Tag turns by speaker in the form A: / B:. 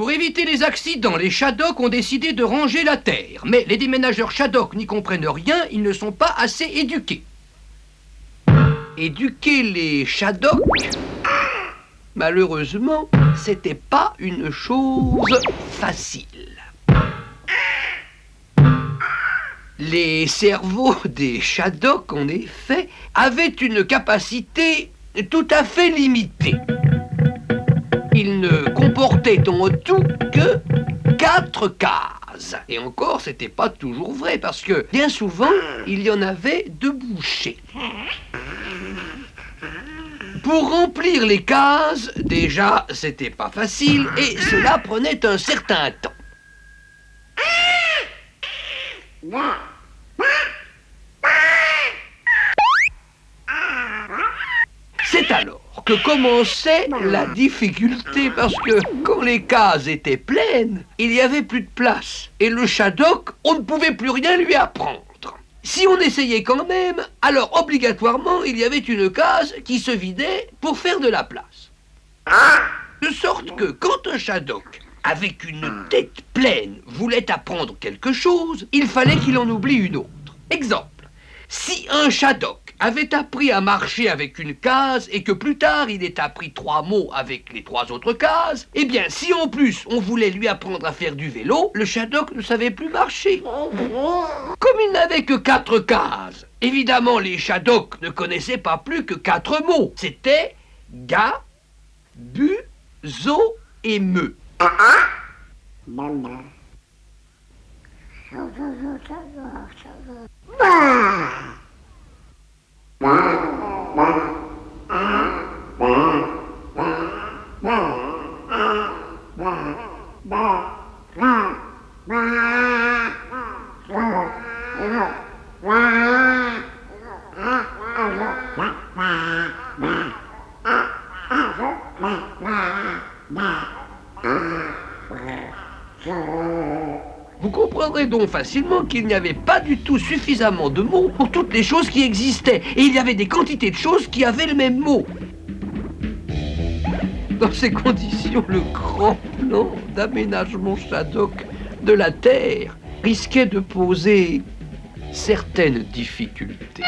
A: Pour éviter les accidents, les Shadocks ont décidé de ranger la terre. Mais les déménageurs Shadocks n'y comprennent rien, ils ne sont pas assez éduqués. Éduquer les Shadocks, malheureusement, c'était pas une chose facile. Les cerveaux des Shadocks, en effet, avaient une capacité tout à fait limitée. Ils ne comportaient en tout que 4 cases. Et encore, c'était pas toujours vrai, parce que bien souvent, il y en avait de bouchées. Pour remplir les cases, déjà, c'était pas facile, et cela prenait un certain temps. C'est alors que commençait la difficulté, parce que quand les cases étaient pleines, il n'y avait plus de place. Et le Shadok, on ne pouvait plus rien lui apprendre. Si on essayait quand même, alors obligatoirement, il y avait une case qui se vidait pour faire de la place. De sorte que quand un Shadok, avec une tête pleine, voulait apprendre quelque chose, il fallait qu'il en oublie une autre. Exemple, si un Shadok avait appris à marcher avec une case et que plus tard il ait appris 3 mots avec les 3 autres cases, eh bien si en plus on voulait lui apprendre à faire du vélo, le Shadok ne savait plus marcher. Comme il n'avait que 4 cases, évidemment les Shadok ne connaissaient pas plus que 4 mots. C'était ga, bu, zo et me. Vous comprendrez donc facilement qu'il n'y avait pas du tout suffisamment de mots pour toutes les choses qui existaient. Et il y avait des quantités de choses qui avaient le même mot. Dans ces conditions, le grand plan d'aménagement Shadok de la Terre risquait de poser certaines difficultés.